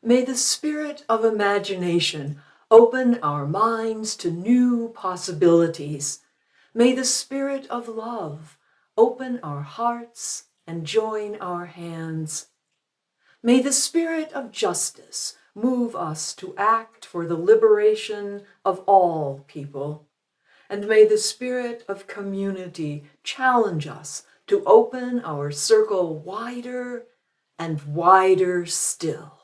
May the spirit of imagination open our minds to new possibilities. May the spirit of love open our hearts and join our hands. May the spirit of justice move us to act for the liberation of all people. And may the spirit of community challenge us to open our circle wider and wider still.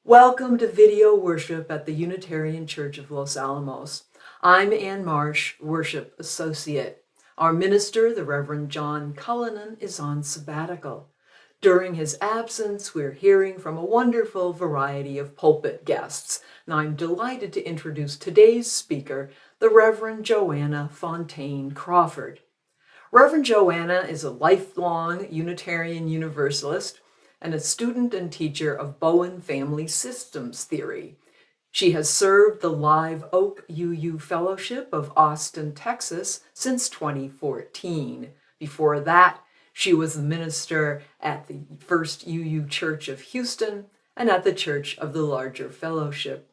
Welcome to video worship at the Unitarian Church of Los Alamos. I'm Ann Marsh, Worship Associate. Our minister, the Reverend John Cullinan, is on sabbatical. During his absence, we're hearing from a wonderful variety of pulpit guests, and I'm delighted to introduce today's speaker, the Reverend Joanna Fontaine Crawford. Reverend Joanna is a lifelong Unitarian Universalist and a student and teacher of Bowen Family Systems Theory. She has served the Live Oak UU Fellowship of Austin, Texas since 2014. Before that, she was the minister at the First UU Church of Houston and at the Church of the Larger Fellowship.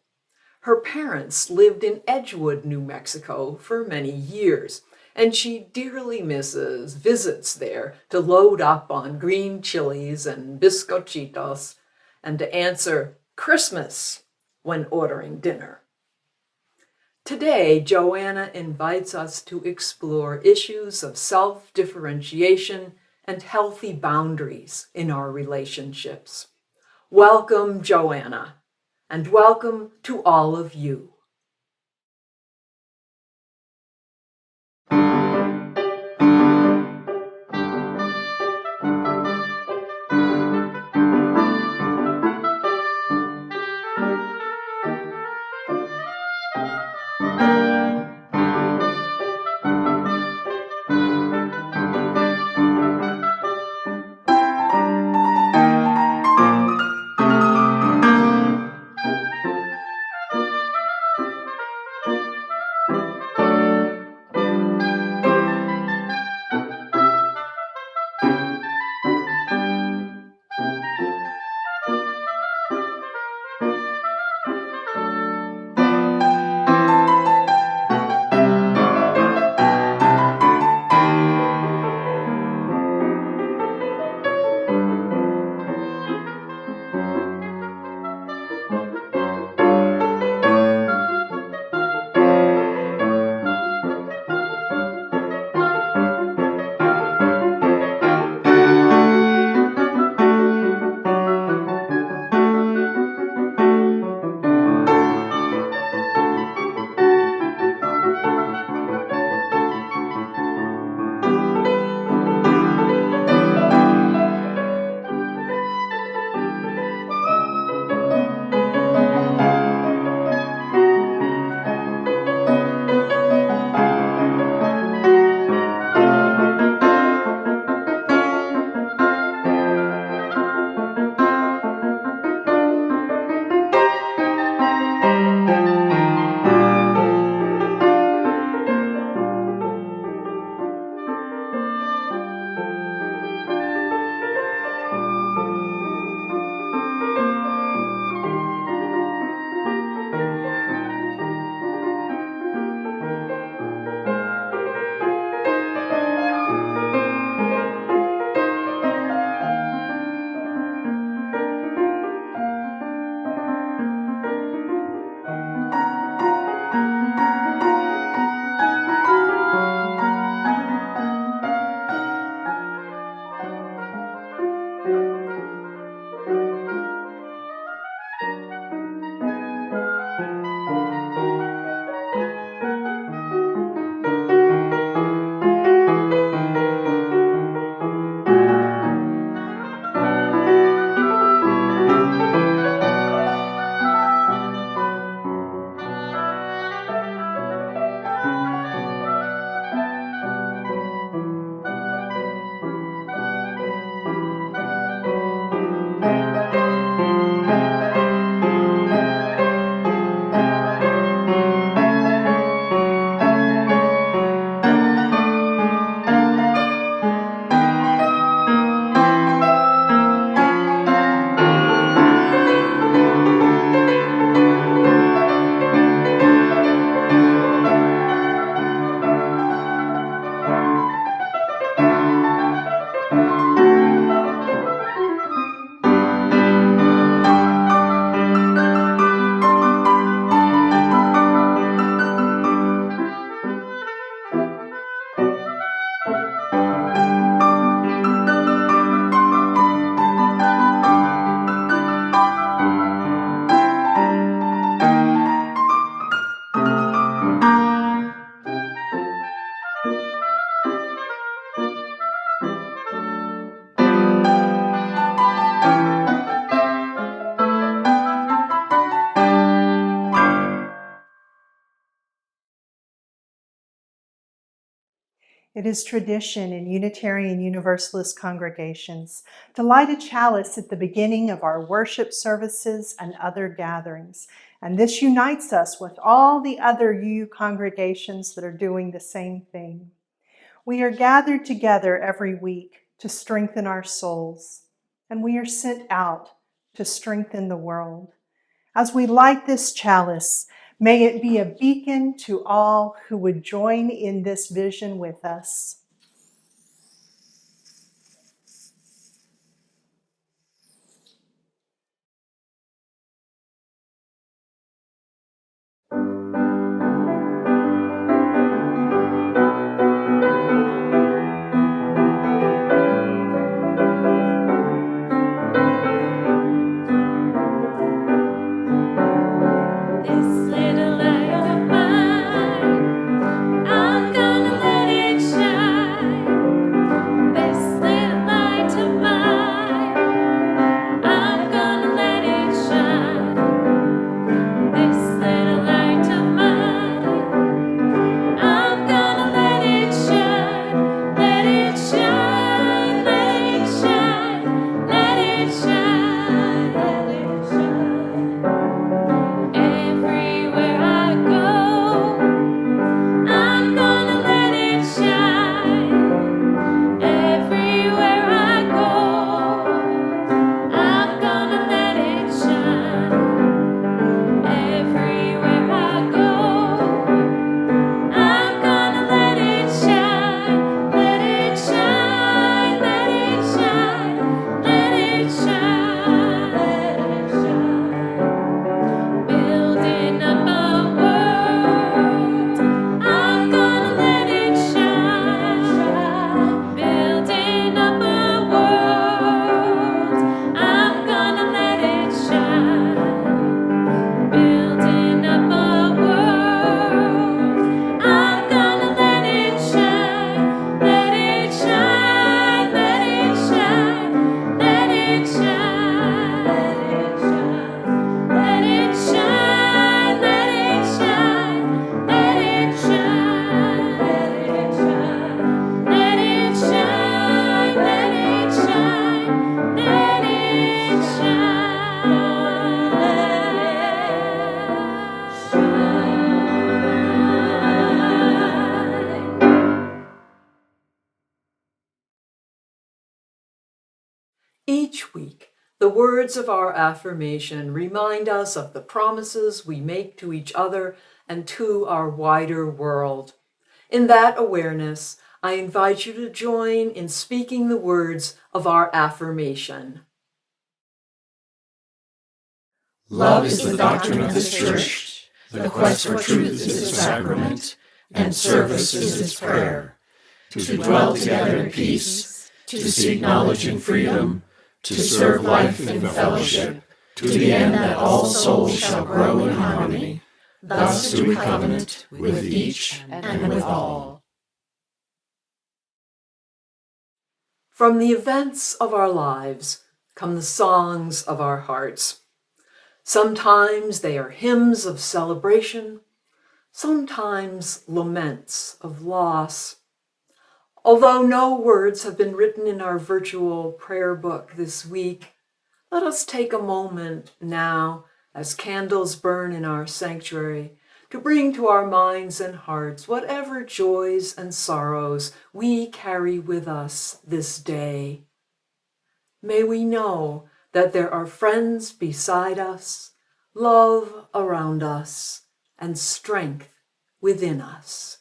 Her parents lived in Edgewood, New Mexico for many years, and she dearly misses visits there to load up on green chiles and biscochitos and to answer Christmas when ordering dinner. Today, Joanna invites us to explore issues of self-differentiation and healthy boundaries in our relationships. Welcome, Joanna, and welcome to all of you. It is tradition in Unitarian Universalist congregations to light a chalice at the beginning of our worship services and other gatherings. And this unites us with all the other UU congregations that are doing the same thing. We are gathered together every week to strengthen our souls, and we are sent out to strengthen the world. As we light this chalice, may it be a beacon to all who would join in this vision with us. Each week, the words of our affirmation remind us of the promises we make to each other and to our wider world. In that awareness, I invite you to join in speaking the words of our affirmation. Love is the doctrine of this church, the quest for truth is its sacrament, and service is its prayer. To dwell together in peace, to seek knowledge and freedom, to serve life in fellowship, to the end that all souls shall grow in harmony. Thus do we covenant with each and with all. From the events of our lives come the songs of our hearts. Sometimes they are hymns of celebration, sometimes laments of loss. Although no words have been written in our virtual prayer book this week, let us take a moment now, as candles burn in our sanctuary, to bring to our minds and hearts whatever joys and sorrows we carry with us this day. May we know that there are friends beside us, love around us, and strength within us.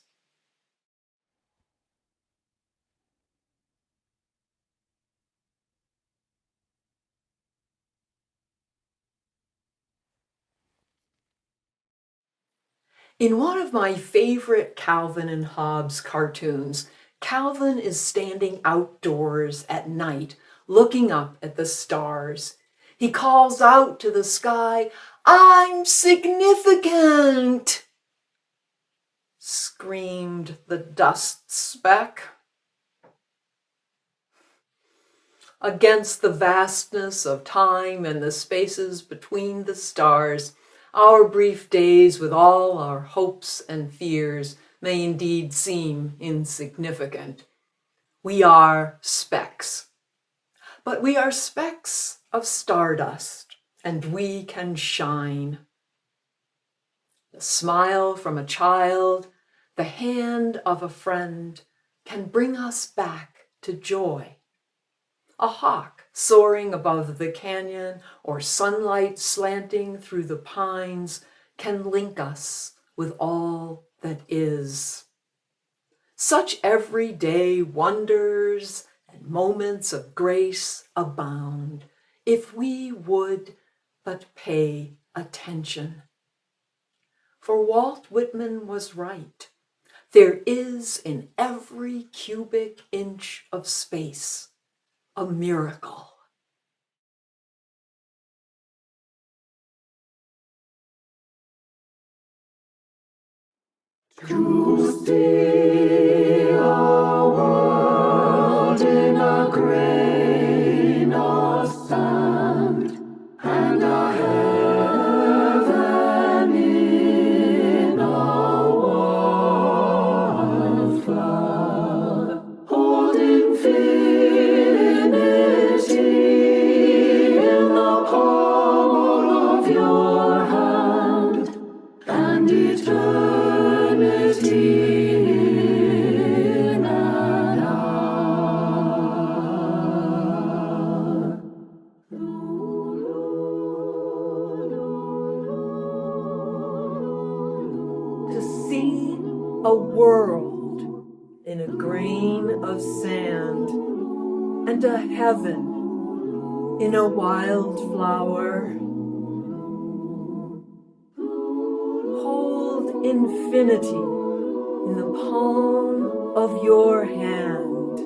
In one of my favorite Calvin and Hobbes cartoons, Calvin is standing outdoors at night, looking up at the stars. He calls out to the sky, "I'm significant!" Screamed the dust speck. Against the vastness of time and the spaces between the stars, our brief days with all our hopes and fears may indeed seem insignificant. We are specks. But we are specks of stardust, and we can shine. The smile from a child, the hand of a friend can bring us back to joy. A hawk soaring above the canyon or sunlight slanting through the pines can link us with all that is. Such everyday wonders and moments of grace abound if we would but pay attention. For Walt Whitman was right. There is in every cubic inch of space a miracle. To see our world in a grain of sand and a heaven in a wildflower, hold infinity in the palm of your hand and eternity in an hour. To see a world in a grain of sand and a heaven in a wildflower. Hold infinity in the palm of your hand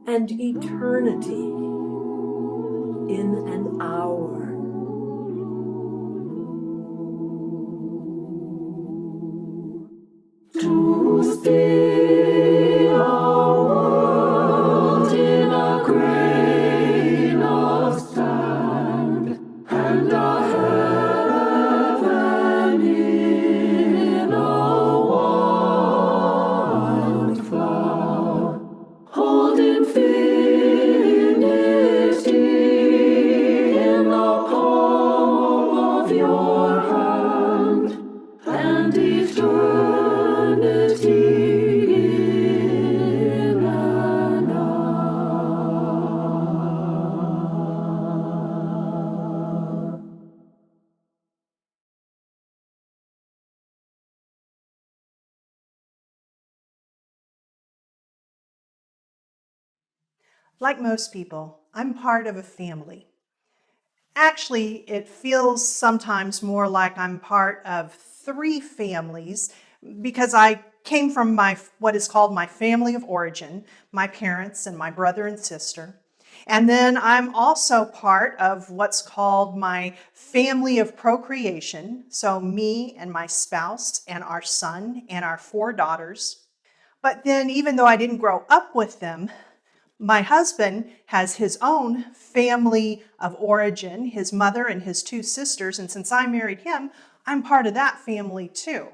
and eternity in an hour. To see our world in a grain of sand and a heaven in a wildflower, hold infinity in the palm of your hand and eternity in an hour. Like most people, I'm part of a family. Actually, it feels sometimes more like I'm part of 3 families because I came from what is called my family of origin, my parents and my brother and sister. And then I'm also part of what's called my family of procreation. So me and my spouse and our son and our 4 daughters. But then even though I didn't grow up with them, my husband has his own family of origin, his mother and his 2 sisters, and since I married him, I'm part of that family too.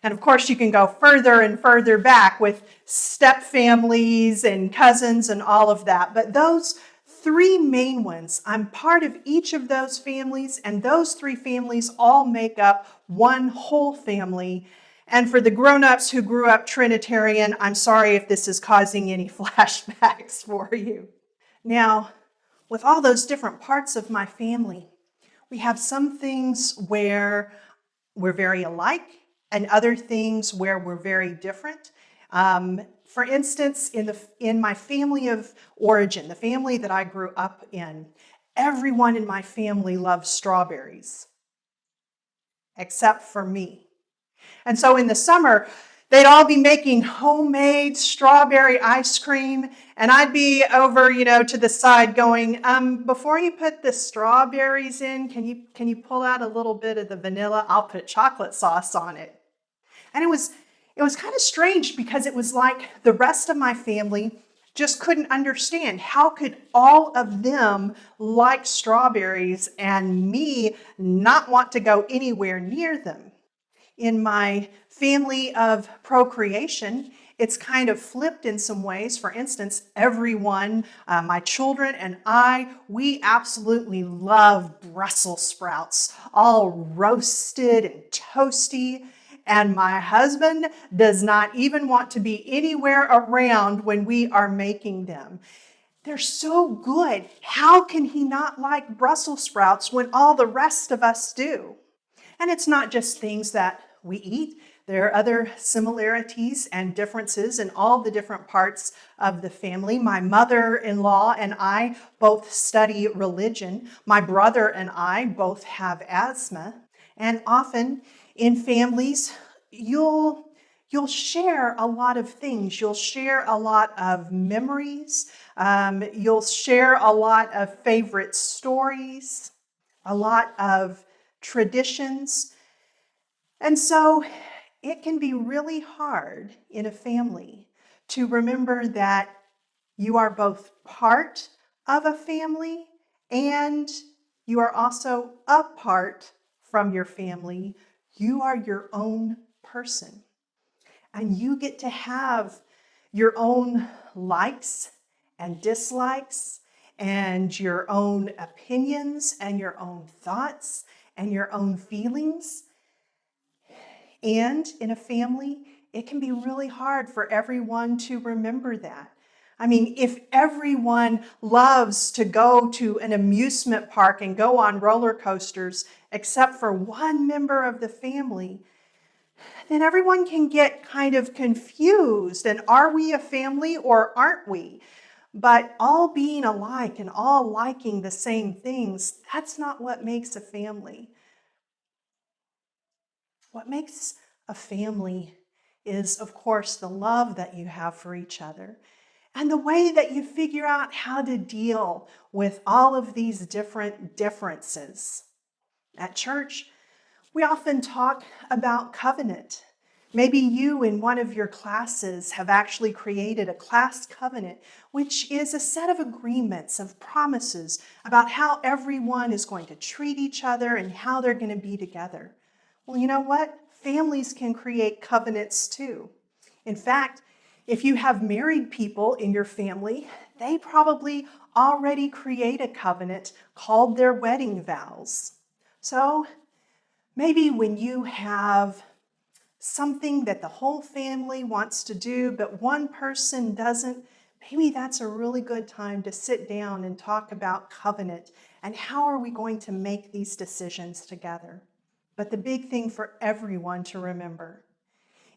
And of course, you can go further and further back with step families and cousins and all of that. But those 3 main ones, I'm part of each of those families, and those 3 families all make up one whole family. And for the grown-ups who grew up Trinitarian, I'm sorry if this is causing any flashbacks for you. Now, with all those different parts of my family, we have some things where we're very alike and other things where we're very different. For instance, in my family of origin, the family that I grew up in, everyone in my family loves strawberries, except for me. And so in the summer, they'd all be making homemade strawberry ice cream, and I'd be over, to the side going, before you put the strawberries in, can you pull out a little bit of the vanilla? I'll put chocolate sauce on it. And it was kind of strange because it was like the rest of my family just couldn't understand how could all of them like strawberries and me not want to go anywhere near them. In my family of procreation, it's kind of flipped in some ways. For instance, everyone, my children and I, we absolutely love Brussels sprouts, all roasted and toasty. And my husband does not even want to be anywhere around when we are making them. They're so good. How can he not like Brussels sprouts when all the rest of us do? And it's not just things that we eat. There are other similarities and differences in all the different parts of the family. My mother-in-law and I both study religion. My brother and I both have asthma. And often in families, you'll share a lot of things. You'll share a lot of memories. You'll share a lot of favorite stories, a lot of traditions. And so it can be really hard in a family to remember that you are both part of a family and you are also apart from your family. You are your own person. And you get to have your own likes and dislikes and your own opinions and your own thoughts and your own feelings. And in a family, it can be really hard for everyone to remember that. I mean, if everyone loves to go to an amusement park and go on roller coasters, except for one member of the family, then everyone can get kind of confused. And are we a family or aren't we? But all being alike and all liking the same things, that's not what makes a family. What makes a family is, of course, the love that you have for each other and the way that you figure out how to deal with all of these different differences. At church, we often talk about covenant. Maybe you in one of your classes have actually created a class covenant, which is a set of agreements, of promises about how everyone is going to treat each other and how they're going to be together. Well, you know what? Families can create covenants too. In fact, if you have married people in your family, they probably already create a covenant called their wedding vows. So maybe when you have something that the whole family wants to do, but one person doesn't, maybe that's a really good time to sit down and talk about covenant and how are we going to make these decisions together. But the big thing for everyone to remember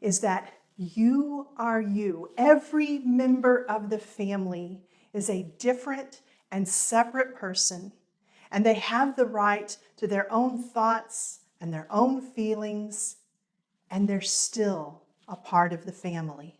is that you are you. Every member of the family is a different and separate person, and they have the right to their own thoughts and their own feelings, and they're still a part of the family.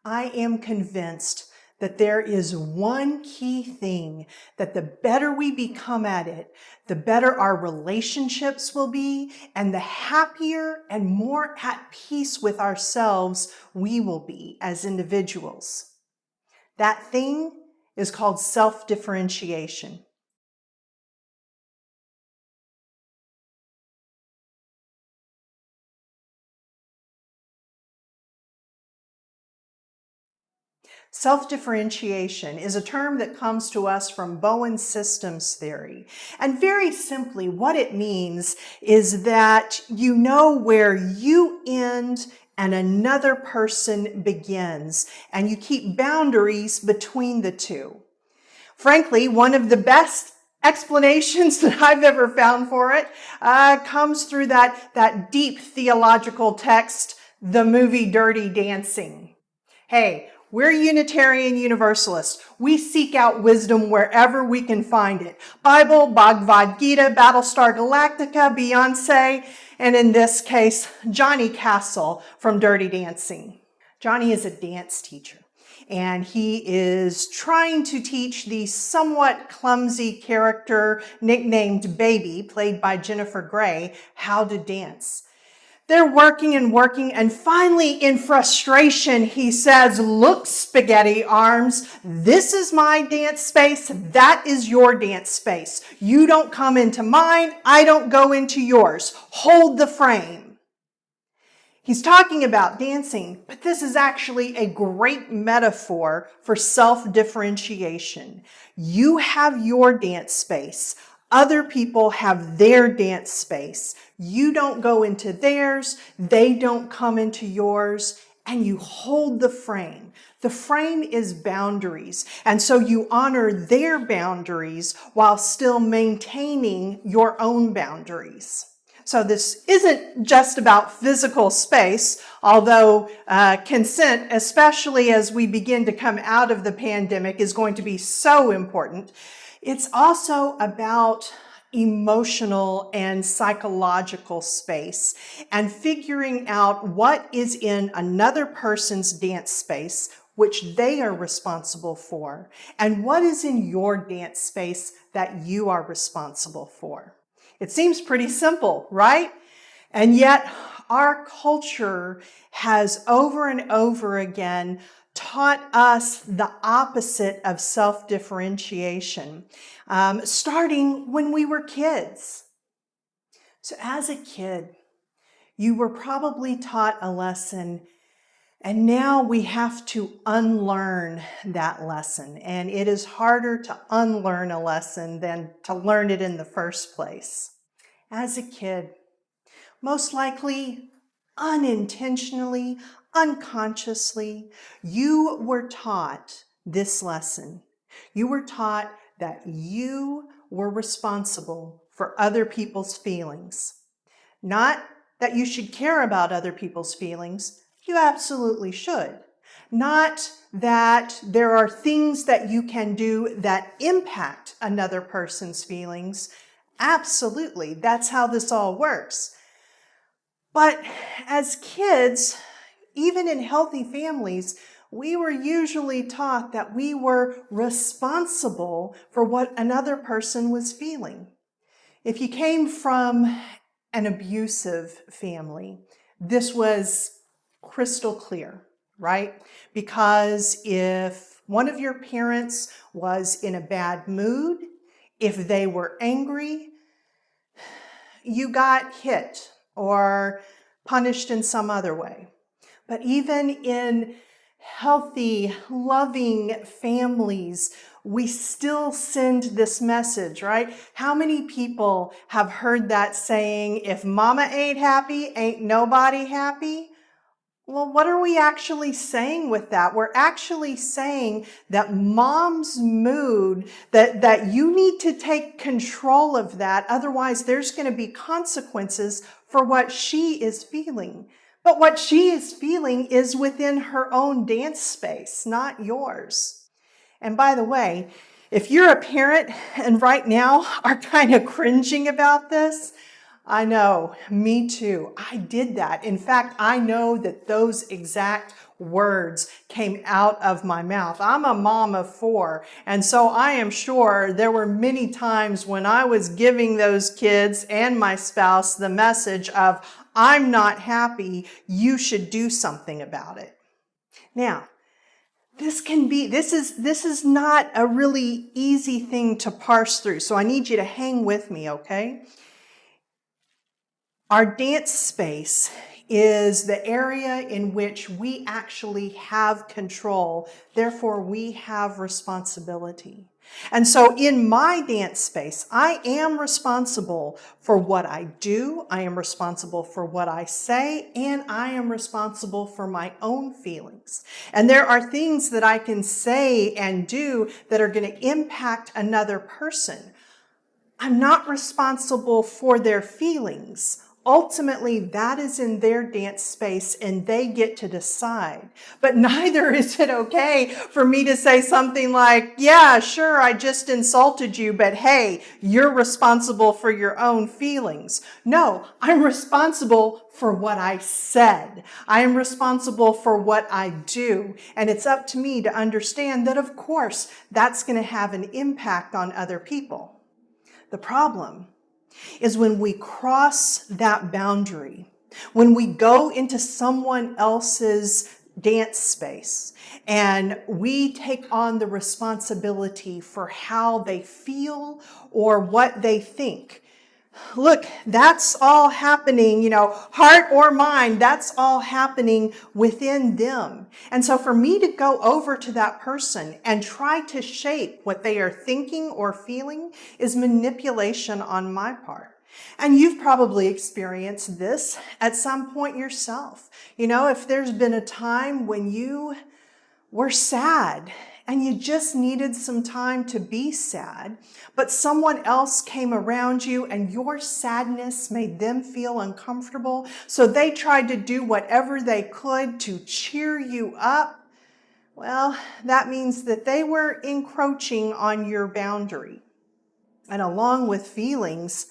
I am convinced that there is one key thing that the better we become at it, the better our relationships will be, and the happier and more at peace with ourselves we will be as individuals. That thing is called self-differentiation. Self-differentiation is a term that comes to us from Bowen Systems Theory. And very simply, what it means is that you know where you end and another person begins, and you keep boundaries between the two. Frankly, one of the best explanations that I've ever found for it comes through that deep theological text, the movie Dirty Dancing. Hey, we're Unitarian Universalists. We seek out wisdom wherever we can find it. Bible, Bhagavad Gita, Battlestar Galactica, Beyonce, and in this case, Johnny Castle from Dirty Dancing. Johnny is a dance teacher, and he is trying to teach the somewhat clumsy character nicknamed Baby, played by Jennifer Grey, how to dance. They're working, and finally, in frustration, he says, "Look, spaghetti arms, this is my dance space, that is your dance space. You don't come into mine, I don't go into yours. Hold the frame." He's talking about dancing, but this is actually a great metaphor for self-differentiation. You have your dance space. Other people have their dance space. You don't go into theirs, they don't come into yours, and you hold the frame. The frame is boundaries, and so you honor their boundaries while still maintaining your own boundaries. So this isn't just about physical space, although consent, especially as we begin to come out of the pandemic, is going to be so important. It's also about emotional and psychological space and figuring out what is in another person's dance space, which they are responsible for, and what is in your dance space that you are responsible for. It seems pretty simple, right? And yet our culture has over and over again taught us the opposite of self-differentiation, starting when we were kids. So as a kid, you were probably taught a lesson, and now we have to unlearn that lesson. And it is harder to unlearn a lesson than to learn it in the first place. As a kid, most likely unintentionally, unconsciously, you were taught this lesson. You were taught that you were responsible for other people's feelings. Not that you should care about other people's feelings. You absolutely should. Not that there are things that you can do that impact another person's feelings. Absolutely, that's how this all works. But as kids, even in healthy families, we were usually taught that we were responsible for what another person was feeling. If you came from an abusive family, this was crystal clear, right? Because if one of your parents was in a bad mood, if they were angry, you got hit or punished in some other way. But even in healthy, loving families, we still send this message, right? How many people have heard that saying, if mama ain't happy, ain't nobody happy? Well, what are we actually saying with that? We're actually saying that mom's mood, that you need to take control of that. Otherwise, there's going to be consequences for what she is feeling. But what she is feeling is within her own dance space, not yours. And by the way, if you're a parent and right now are kind of cringing about this, I know, me too. I did that. In fact, I know that those exact words came out of my mouth. I'm a mom of 4, and so I am sure there were many times when I was giving those kids and my spouse the message of, I'm not happy, you should do something about it. Now, this is not a really easy thing to parse through, so I need you to hang with me, okay? Our dance space is the area in which we actually have control, therefore we have responsibility. And so in my dance space, I am responsible for what I do, I am responsible for what I say, and I am responsible for my own feelings. And there are things that I can say and do that are going to impact another person. I'm not responsible for their feelings. Ultimately, that is in their dance space and they get to decide. But neither is it okay for me to say something like, yeah, sure, I just insulted you, but hey, you're responsible for your own feelings. No, I'm responsible for what I said. I am responsible for what I do. And it's up to me to understand that, of course, that's going to have an impact on other people. The problem is when we cross that boundary, when we go into someone else's dance space and we take on the responsibility for how they feel or what they think. Look, that's all happening, heart or mind, that's all happening within them. And so for me to go over to that person and try to shape what they are thinking or feeling is manipulation on my part. And you've probably experienced this at some point yourself. If there's been a time when you were sad and you just needed some time to be sad, but someone else came around you and your sadness made them feel uncomfortable, so they tried to do whatever they could to cheer you up, well, that means that they were encroaching on your boundary. And along with feelings,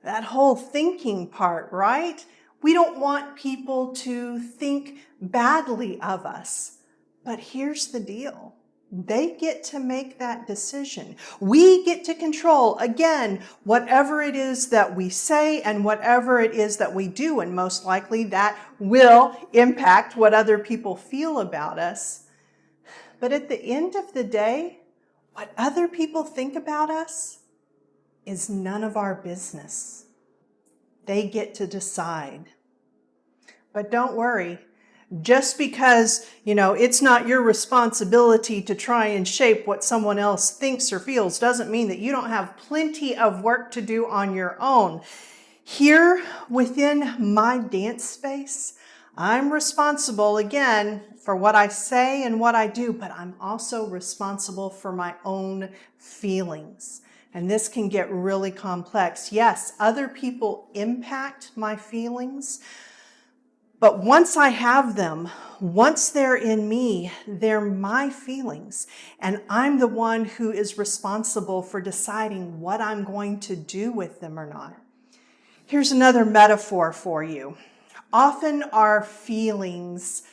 that whole thinking part, right? We don't want people to think badly of us. But here's the deal. They get to make that decision. We get to control, again, whatever it is that we say and whatever it is that we do. And most likely that will impact what other people feel about us. But at the end of the day, what other people think about us is none of our business. They get to decide. But don't worry. Just because, it's not your responsibility to try and shape what someone else thinks or feels doesn't mean that you don't have plenty of work to do on your own. Here within my dance space, I'm responsible, again, for what I say and what I do, but I'm also responsible for my own feelings. And this can get really complex. Yes, other people impact my feelings, but once I have them, once they're in me, they're my feelings. And I'm the one who is responsible for deciding what I'm going to do with them or not. Here's another metaphor for you. Often our feelings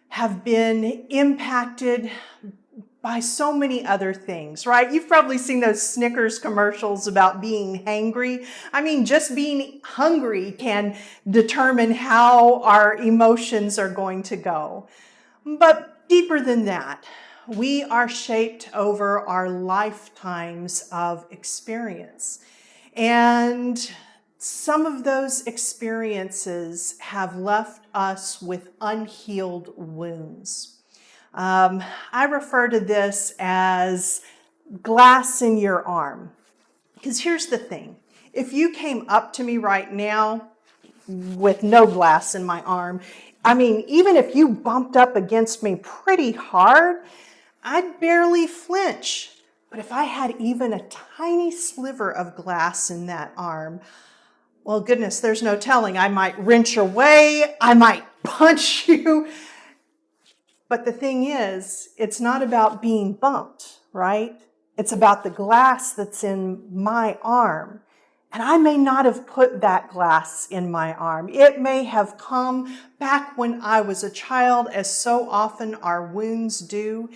have been impacted by so many other things, right? You've probably seen those Snickers commercials about being hangry. Just being hungry can determine how our emotions are going to go. But deeper than that, we are shaped over our lifetimes of experience. And some of those experiences have left us with unhealed wounds. I refer to this as glass in your arm. Because here's the thing. If you came up to me right now with no glass in my arm, even if you bumped up against me pretty hard, I'd barely flinch. But if I had even a tiny sliver of glass in that arm, well, goodness, there's no telling. I might wrench away. I might punch you. But the thing is, it's not about being bumped, right? It's about the glass that's in my arm. And I may not have put that glass in my arm. It may have come back when I was a child, as so often our wounds do.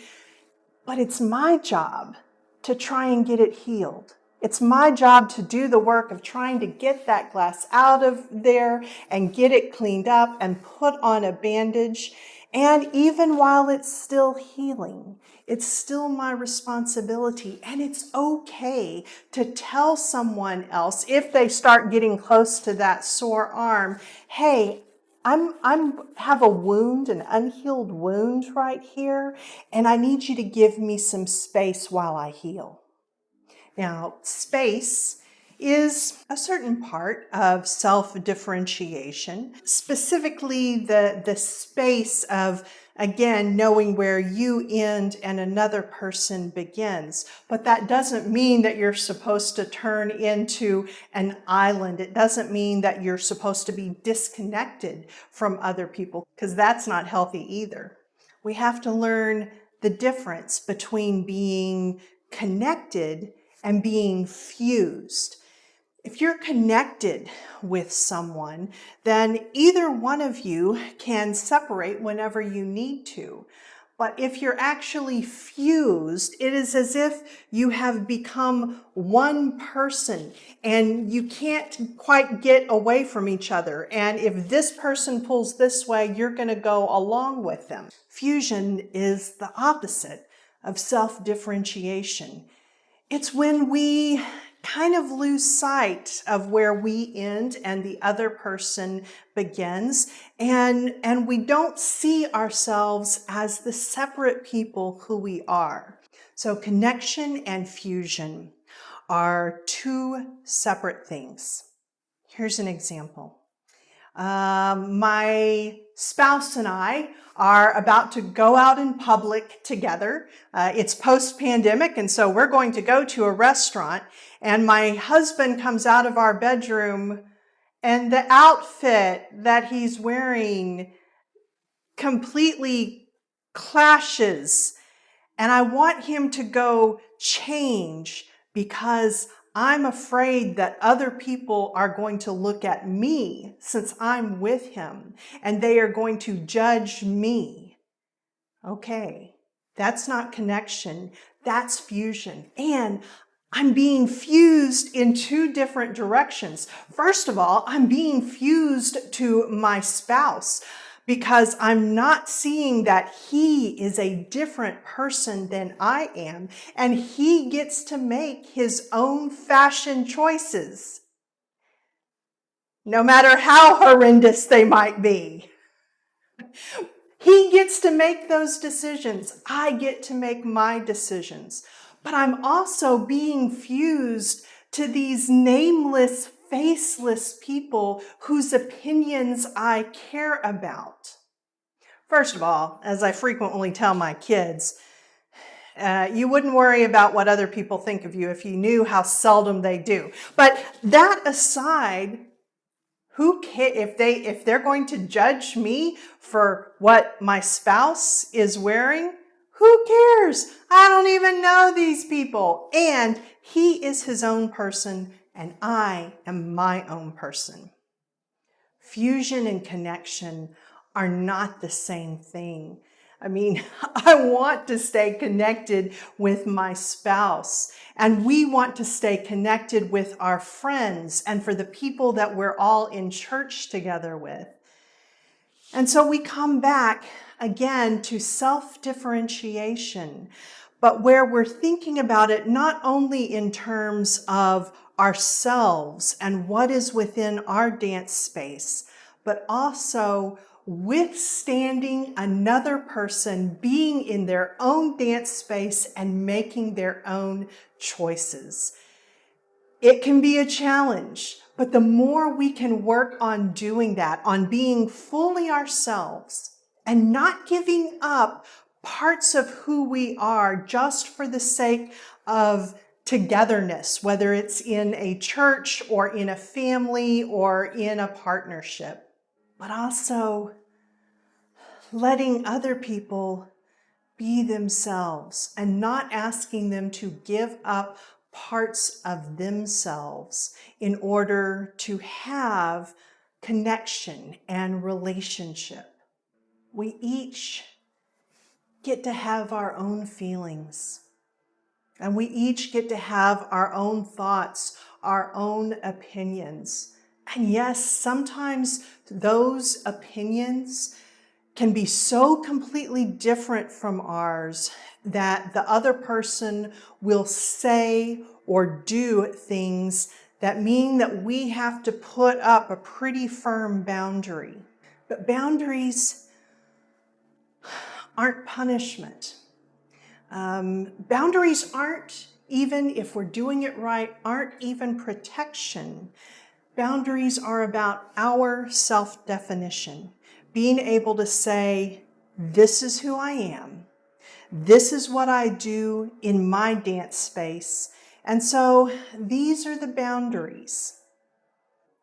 But it's my job to try and get it healed. It's my job to do the work of trying to get that glass out of there and get it cleaned up and put on a bandage. And even while it's still healing, it's still my responsibility. And it's okay to tell someone else, if they start getting close to that sore arm, hey, I have a wound, an unhealed wound right here, and I need you to give me some space while I heal. Now, space is a certain part of self-differentiation, specifically the space of, again, knowing where you end and another person begins. But that doesn't mean that you're supposed to turn into an island. It doesn't mean that you're supposed to be disconnected from other people, because that's not healthy either. We have to learn the difference between being connected and being fused. If you're connected with someone, then either one of you can separate whenever you need to. But if you're actually fused, it is as if you have become one person and you can't quite get away from each other. And if this person pulls this way, you're going to go along with them. Fusion is the opposite of self-differentiation. It's when we kind of lose sight of where we end and the other person begins, and we don't see ourselves as the separate people who we are. So connection and fusion are two separate things. Here's an example. My spouse and I are about to go out in public together. It's post-pandemic, and so we're going to go to a restaurant, and my husband comes out of our bedroom, and the outfit that he's wearing completely clashes, and I want him to go change because I'm afraid that other people are going to look at me since I'm with him, and they are going to judge me. Okay, that's not connection, that's fusion. And I'm being fused in two different directions. First of all, I'm being fused to my spouse because I'm not seeing that he is a different person than I am, and he gets to make his own fashion choices, no matter how horrendous they might be. He gets to make those decisions. I get to make my decisions. But I'm also being fused to these nameless, faceless people whose opinions I care about. First of all, as I frequently tell my kids, you wouldn't worry about what other people think of you if you knew how seldom they do. But that aside, who cares if they're going to judge me for what my spouse is wearing? Who cares? I don't even know these people. And he is his own person, and I am my own person. Fusion and connection are not the same thing. I mean, I want to stay connected with my spouse, and we want to stay connected with our friends and for the people that we're all in church together with. And so we come back again to self-differentiation, but where we're thinking about it not only in terms of ourselves and what is within our dance space, but also withstanding another person being in their own dance space and making their own choices. It can be a challenge, but the more we can work on doing that, on being fully ourselves and not giving up parts of who we are just for the sake of togetherness, whether it's in a church or in a family or in a partnership, but also letting other people be themselves and not asking them to give up parts of themselves in order to have connection and relationship. We each get to have our own feelings, and we each get to have our own thoughts, our own opinions. And yes, sometimes those opinions can be so completely different from ours that the other person will say or do things that mean that we have to put up a pretty firm boundary. But boundaries aren't punishment. Boundaries aren't, even if we're doing it right, aren't even protection. Boundaries are about our self-definition, being able to say, this is who I am. This is what I do in my dance space. And so these are the boundaries.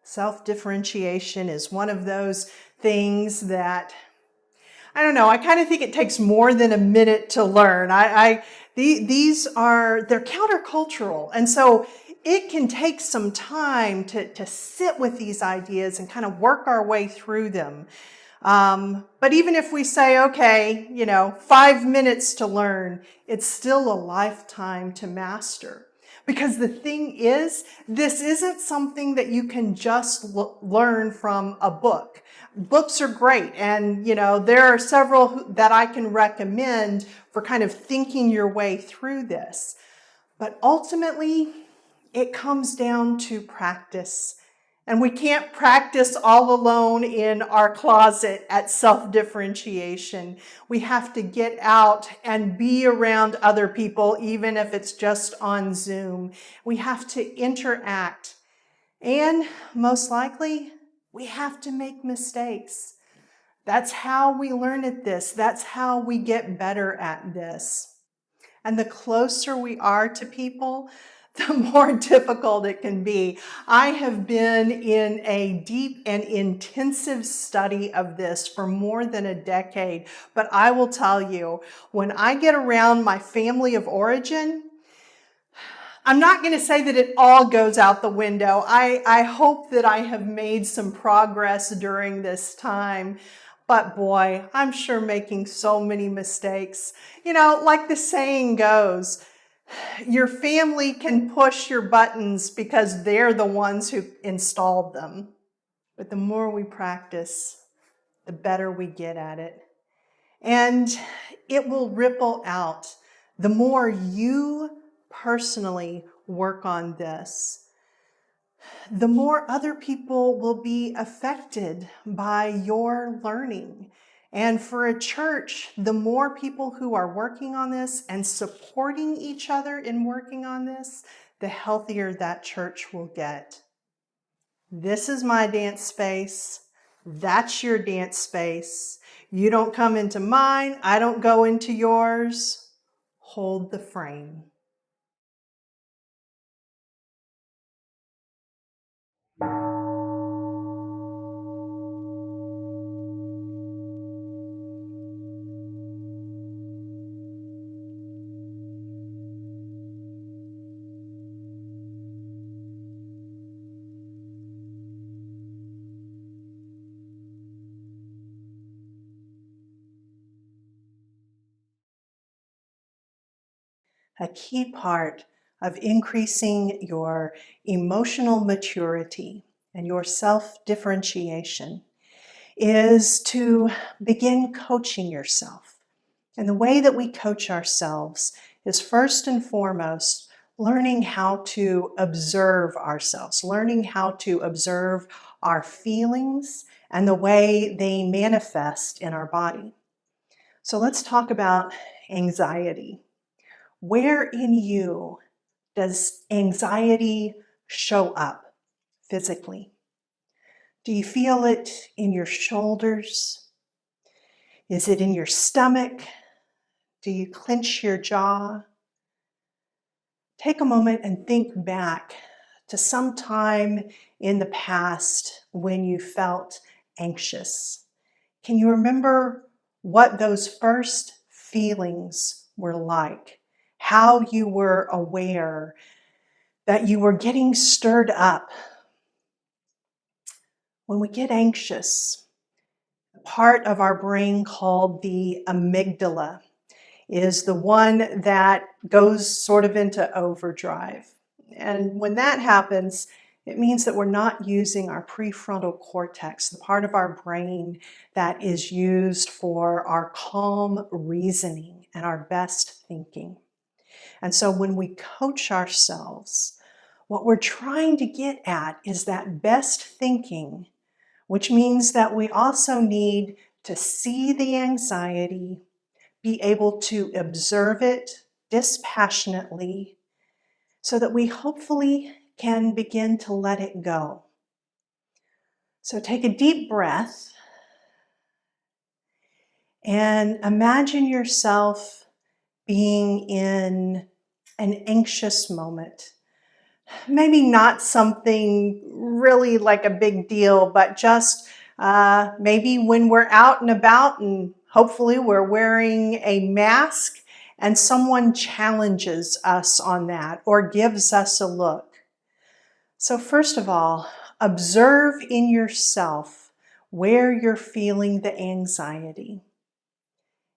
Self-differentiation is one of those things that, I don't know, I kind of think it takes more than a minute to learn. They're countercultural. And so it can take some time to sit with these ideas and kind of work our way through them. But even if we say, okay, 5 minutes to learn, it's still a lifetime to master. Because the thing is, this isn't something that you can just learn from a book. Books are great, and there are several that I can recommend for kind of thinking your way through this. But ultimately, it comes down to practice. And we can't practice all alone in our closet at self-differentiation. We have to get out and be around other people, even if it's just on Zoom. We have to interact. And most likely, we have to make mistakes. That's how we learn at this. That's how we get better at this. And the closer we are to people, the more difficult it can be. I have been in a deep and intensive study of this for more than a decade, but I will tell you, when I get around my family of origin, I'm not going to say that it all goes out the window. I hope that I have made some progress during this time. But boy, I'm sure making so many mistakes. Like the saying goes, your family can push your buttons because they're the ones who installed them. But the more we practice, the better we get at it. And it will ripple out. The more you personally work on this, the more other people will be affected by your learning. And for a church, the more people who are working on this and supporting each other in working on this, the healthier that church will get. This is my dance space. That's your dance space. You don't come into mine. I don't go into yours. Hold the frame. A key part of increasing your emotional maturity and your self-differentiation is to begin coaching yourself. And the way that we coach ourselves is first and foremost learning how to observe ourselves, learning how to observe our feelings and the way they manifest in our body. So let's talk about anxiety. Where in you does anxiety show up physically? Do you feel it in your shoulders? Is it in your stomach? Do you clench your jaw? Take a moment and think back to some time in the past when you felt anxious. Can you remember what those first feelings were like? How you were aware that you were getting stirred up. When we get anxious, a part of our brain called the amygdala is the one that goes sort of into overdrive. And when that happens, it means that we're not using our prefrontal cortex, the part of our brain that is used for our calm reasoning and our best thinking. And so when we coach ourselves, what we're trying to get at is that best thinking, which means that we also need to see the anxiety, be able to observe it dispassionately, so that we hopefully can begin to let it go. So take a deep breath and imagine yourself being in an anxious moment. Maybe not something really like a big deal, but just maybe when we're out and about and hopefully we're wearing a mask and someone challenges us on that or gives us a look. So first of all, observe in yourself where you're feeling the anxiety.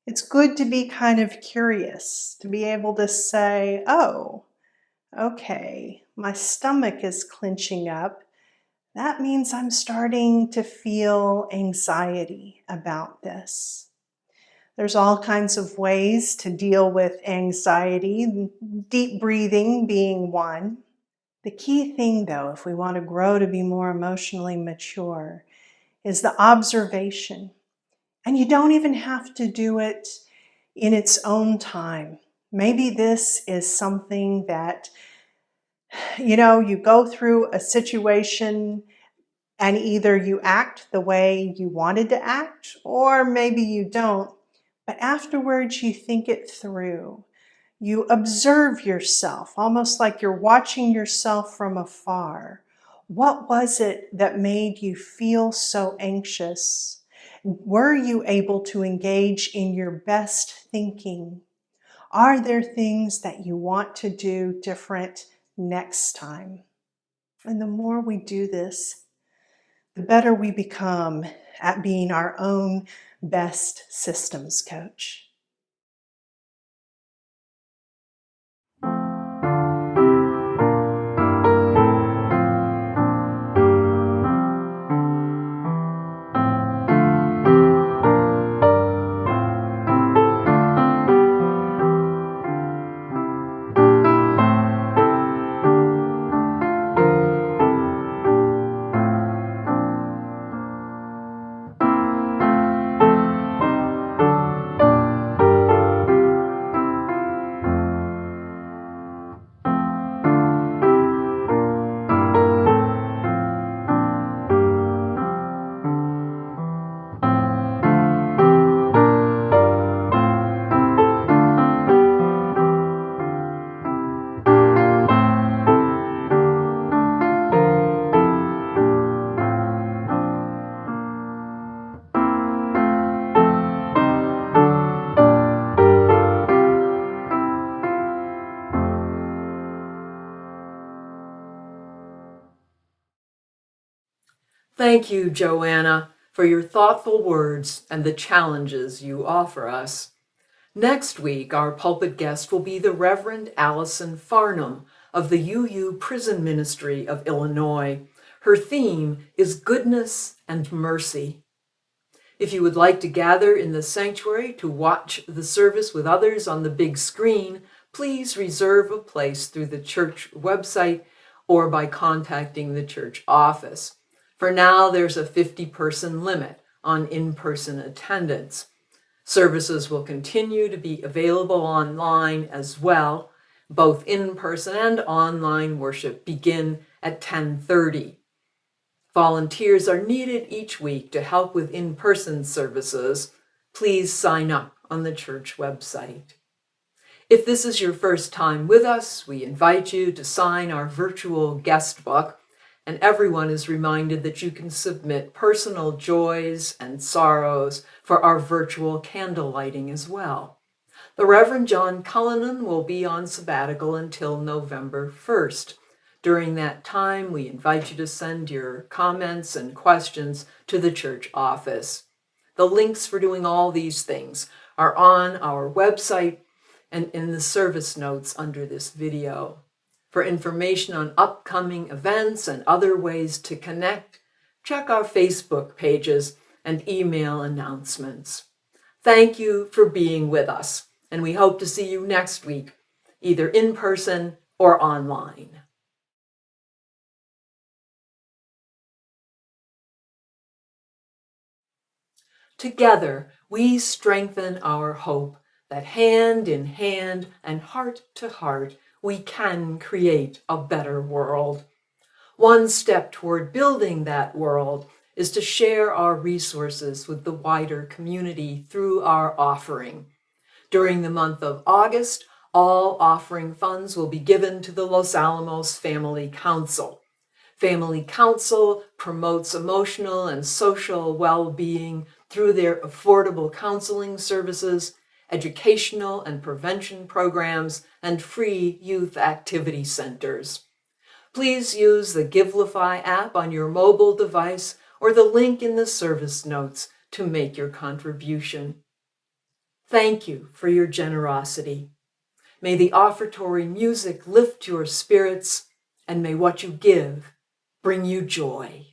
It's good to be kind of curious, to be able to say, oh, okay, my stomach is clenching up. That means I'm starting to feel anxiety about this. There's all kinds of ways to deal with anxiety, deep breathing being one. The key thing, though, if we want to grow to be more emotionally mature, is the observation. And you don't even have to do it in its own time. Maybe this is something that, you go through a situation and either you act the way you wanted to act, or maybe you don't. But afterwards, you think it through. You observe yourself, almost like you're watching yourself from afar. What was it that made you feel so anxious? Were you able to engage in your best thinking? Are there things that you want to do different next time? And the more we do this, the better we become at being our own best systems coach. Thank you, Joanna, for your thoughtful words and the challenges you offer us. Next week, our pulpit guest will be the Reverend Allison Farnham of the UU Prison Ministry of Illinois. Her theme is goodness and mercy. If you would like to gather in the sanctuary to watch the service with others on the big screen, please reserve a place through the church website or by contacting the church office. For now, there's a 50-person limit on in-person attendance. Services will continue to be available online as well. Both in-person and online worship begin at 10:30. Volunteers are needed each week to help with in-person services. Please sign up on the church website. If this is your first time with us, we invite you to sign our virtual guest book, and everyone is reminded that you can submit personal joys and sorrows for our virtual candle lighting as well. The Reverend John Cullinan will be on sabbatical until November 1st. During that time, we invite you to send your comments and questions to the church office. The links for doing all these things are on our website and in the service notes under this video. For information on upcoming events and other ways to connect, check our Facebook pages and email announcements. Thank you for being with us, and we hope to see you next week, either in person or online. Together, we strengthen our hope that hand in hand and heart to heart, we can create a better world. One step toward building that world is to share our resources with the wider community through our offering. During the month of August, all offering funds will be given to the Los Alamos Family Council. Family Council promotes emotional and social well-being through their affordable counseling services, educational and prevention programs, and free youth activity centers. Please use the Givelify app on your mobile device or the link in the service notes to make your contribution. Thank you for your generosity. May the offertory music lift your spirits, and may what you give bring you joy.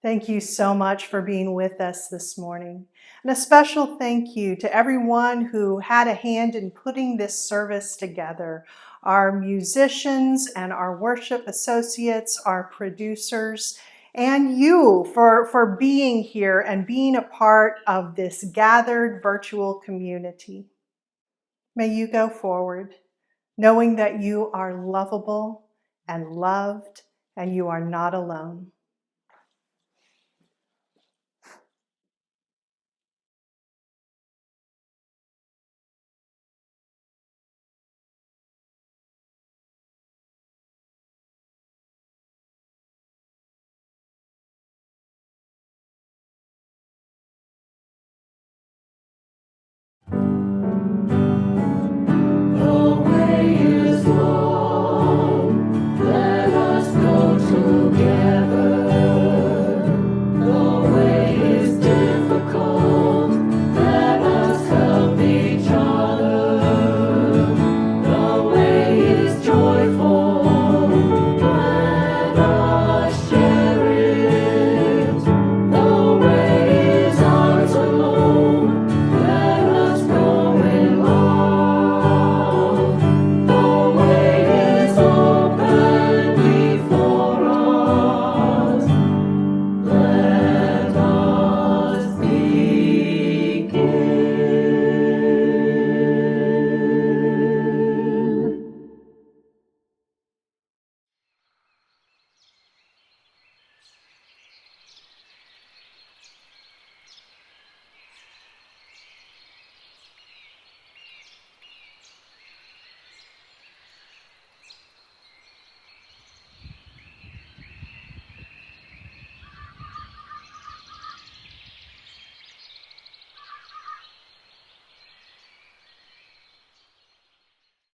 Thank you so much for being with us this morning. And a special thank you to everyone who had a hand in putting this service together. Our musicians and our worship associates, our producers, and you for being here and being a part of this gathered virtual community. May you go forward knowing that you are lovable and loved and you are not alone.